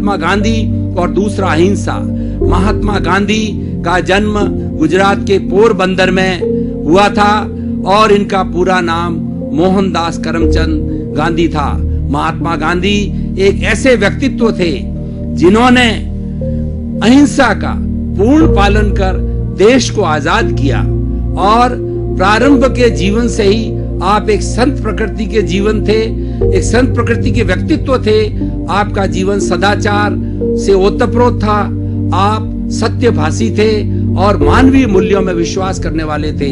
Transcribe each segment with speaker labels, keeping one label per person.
Speaker 1: महात्मा गांधी और दूसरा अहिंसा। महात्मा गांधी का जन्म गुजरात के पोरबंदर में हुआ था और इनका पूरा नाम मोहनदास करमचंद गांधी था। महात्मा गांधी एक ऐसे व्यक्तित्व थे जिन्होंने अहिंसा का पूर्ण पालन कर देश को आजाद किया और प्रारंभ के जीवन से ही आप एक संत प्रकृति के जीवन थे, एक संत प्रकृति के व्यक्तित्व थे। आपका जीवन सदाचार से ओतप्रोत था, आप सत्यभाषी थे और मानवीय मूल्यों में विश्वास करने वाले थे।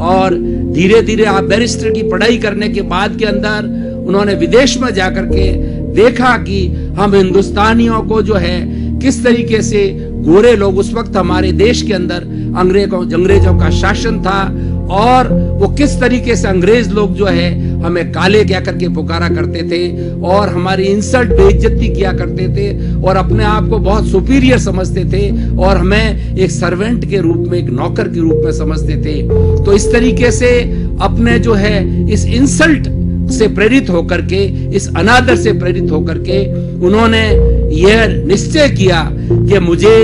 Speaker 1: और धीरे धीरे आप बैरिस्टर की पढ़ाई करने के बाद के अंदर उन्होंने विदेश में जाकर के देखा कि हम हिंदुस्तानियों को जो है किस तरीके से गोरे लोग, उस वक्त हमारे देश के अंदर अंग्रेजों का शासन था और वो किस तरीके से अंग्रेज लोग जो है हमें काले कह करके पुकारा करते थे और हमारी इंसल्ट, बेइज्जती किया करते थे और अपने आप को बहुत सुपीरियर समझते थे और हमें एक सर्वेंट के रूप में, एक नौकर के रूप में समझते थे। तो इस तरीके से अपने जो है इस इंसल्ट से प्रेरित होकर के, इस अनादर से प्रेरित होकर के उन्होंने यह निश्चय किया कि मुझे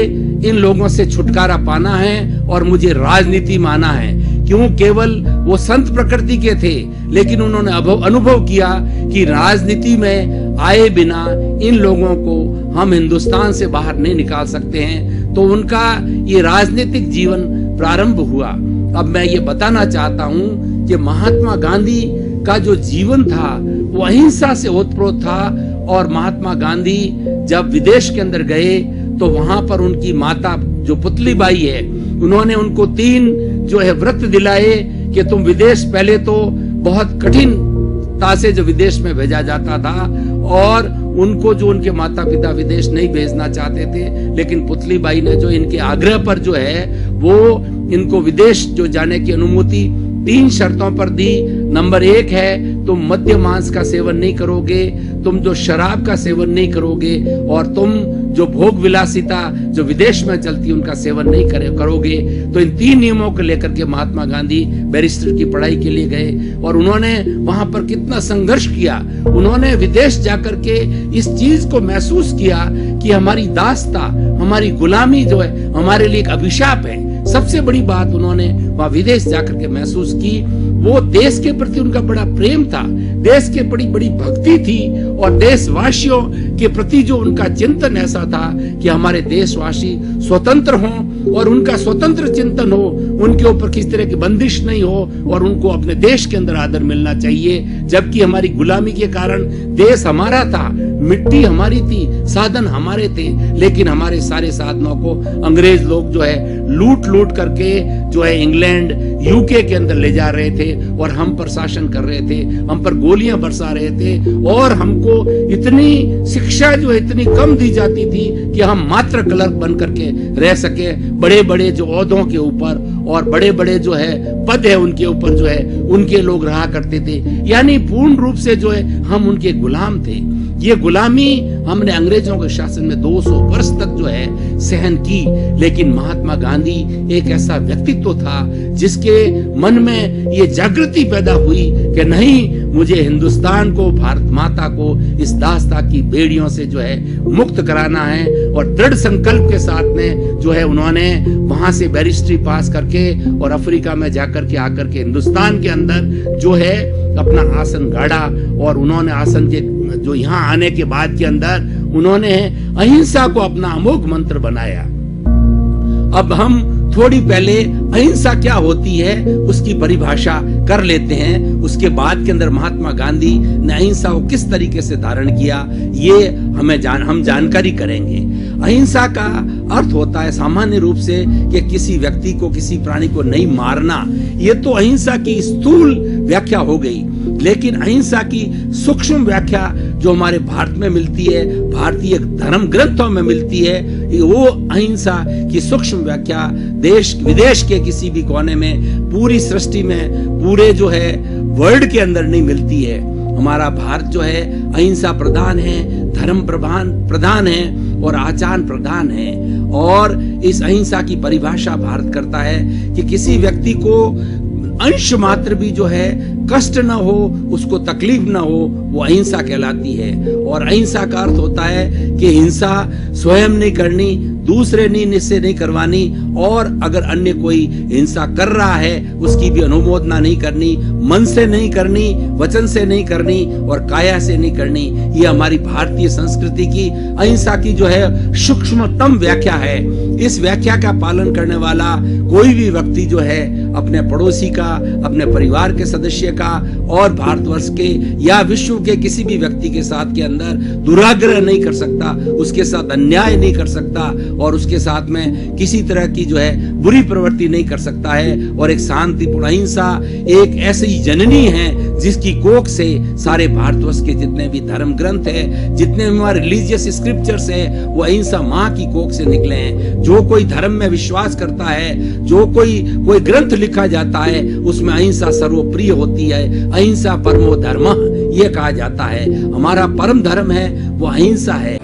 Speaker 1: इन लोगों से छुटकारा पाना है और मुझे राजनीति में आना है। क्यों? केवल वो संत प्रकृति के थे, लेकिन उन्होंने अनुभव किया कि राजनीति में आए बिना इन लोगों को हम हिंदुस्तान से बाहर नहीं निकाल सकते हैं। तो उनका ये राजनीतिक जीवन प्रारंभ हुआ। अब मैं ये बताना चाहता हूं कि महात्मा गांधी का जो जीवन था वो अहिंसा से ओतप्रोत था और महात्मा गांधी जब विदेश के अंदर गए तो वहां पर उनकी माता जो पुतलीबाई है, उन्होंने उनको 3 जो है व्रत दिलाए कि तुम विदेश, पहले तो बहुत कठिनता से जो विदेश में भेजा जाता था और उनको जो उनके माता पिता विदेश नहीं भेजना चाहते थे, लेकिन पुतलीबाई ने जो इनके आग्रह पर जो है वो इनको विदेश जो जाने की अनुमति 3 शर्तों पर दी। नंबर 1 है तुम मद्य मांस का सेवन नहीं करोगे, तुम जो शराब का सेवन नहीं करोगे और तुम जो भोग विलासिता जो विदेश में चलती है उनका सेवन नहीं करोगे। तो इन 3 नियमों को लेकर के महात्मा गांधी बैरिस्टर की पढ़ाई के लिए गए और उन्होंने वहां पर कितना संघर्ष किया। उन्होंने विदेश जाकर के इस चीज को महसूस किया कि हमारी दासता, हमारी गुलामी जो है हमारे लिए एक अभिशाप है। सबसे बड़ी बात उन्होंने वहां विदेश जाकर के महसूस की, वो देश के प्रति उनका बड़ा प्रेम था, देश के बड़ी बड़ी भक्ति थी और देशवासियों के प्रति जो उनका चिंतन ऐसा था कि हमारे देशवासी स्वतंत्र हों और उनका स्वतंत्र चिंतन हो, उनके ऊपर किसी तरह की बंदिश नहीं हो और उनको अपने देश के अंदर आदर मिलना चाहिए। जबकि हमारी गुलामी के कारण देश हमारा था, मिट्टी हमारी थी, साधन हमारे थे, लेकिन हमारे सारे साधनों को अंग्रेज लोग जो है लूट लूट करके जो है इंग्लैंड, यूके के अंदर ले जा रहे थे और हम पर शासन कर रहे थे, हम पर गोलियां बरसा रहे थे और हमको इतनी शिक्षा जो है इतनी कम दी जाती थी कि हम मात्र क्लर्क बन करके रह सके, बड़े बड़े जो ओहदों के ऊपर और बड़े बड़े जो है पद है उनके ऊपर जो है उनके लोग रहा करते थे। यानी पूर्ण रूप से जो है हम उनके गुलाम थे। ये गुलामी हमने अंग्रेजों के शासन में 200 वर्ष तक जो है सहन की, लेकिन महात्मा गांधी एक ऐसा व्यक्तित्व था जिसके मन में ये जागृति पैदा हुई कि नहीं, मुझे हिंदुस्तान को, भारत माता को इस दास्ता की बेड़ियों से जो है मुक्त कराना है। और दृढ़ संकल्प के साथ में जो है उन्होंने वहां से बैरिस्ट्री पास करके और अफ्रीका में जाकर के आकर के हिंदुस्तान के अंदर जो है अपना आसन गाड़ा और उन्होंने आसन के जो यहाँ आने के बाद के अंदर उन्होंने अहिंसा को अपना अमोघ मंत्र बनाया। अब हम थोड़ी पहले अहिंसा क्या होती है उसकी परिभाषा कर लेते हैं। उसके बाद के अंदर महात्मा गांधी ने अहिंसा को किस तरीके से धारण किया ये हम जानकारी करेंगे। अहिंसा का अर्थ होता है सामान्य रूप से कि किसी व्यक्ति को, किसी प्राणी को नहीं मारना। ये तो अहिंसा की स्थूल व्याख्या हो गई, लेकिन अहिंसा की सूक्ष्म व्याख्या जो हमारे भारत में मिलती है, भारतीय धर्म ग्रंथों में मिलती है, वो अहिंसा की सूक्ष्म व्याख्या देश विदेश के किसी भी कोने में, पूरी सृष्टि में, पूरे जो है वर्ल्ड के अंदर नहीं मिलती है। हमारा भारत जो है अहिंसा प्रधान है, धर्म प्रधान है और आचार प्रधान है। और इस अहिंसा की परिभाषा भारत करता है कि किसी व्यक्ति को अंश मात्र भी जो है कष्ट न हो, उसको तकलीफ न हो, वो अहिंसा कहलाती है। और अहिंसा का अर्थ होता है कि हिंसा स्वयं नहीं करनी, दूसरे से नहीं करवानी, और अगर अन्य कोई हिंसा कर रहा है उसकी भी अनुमोदना नहीं करनी, मन से नहीं करनी, वचन से नहीं करनी और काया से नहीं करनी। ये हमारी भारतीय संस्कृति की अहिंसा की जो है सूक्ष्मतम व्याख्या है। इस व्याख्या का पालन करने वाला कोई भी व्यक्ति जो है अपने पड़ोसी का, अपने परिवार के सदस्य का और भारतवर्ष के या विश्व के किसी भी व्यक्ति के साथ के अंदर दुराग्रह नहीं कर सकता, उसके साथ अन्याय नहीं कर सकता और उसके साथ में किसी तरह की जो है बुरी प्रवृत्ति नहीं कर सकता है। और एक शांतिपूर्ण अहिंसा एक ऐसी जननी है जिसकी कोख से सारे भारतवर्ष के जितने भी धर्म ग्रंथ है, जितने भी हमारे रिलीजियस स्क्रिप्चर्स है, वो अहिंसा माँ की कोख से निकले हैं। जो कोई धर्म में विश्वास करता है, जो कोई ग्रंथ लिखा जाता है, उसमें अहिंसा सर्वप्रिय होती है। अहिंसा परमो धर्मः ये कहा जाता है। हमारा परम धर्म है वो अहिंसा है।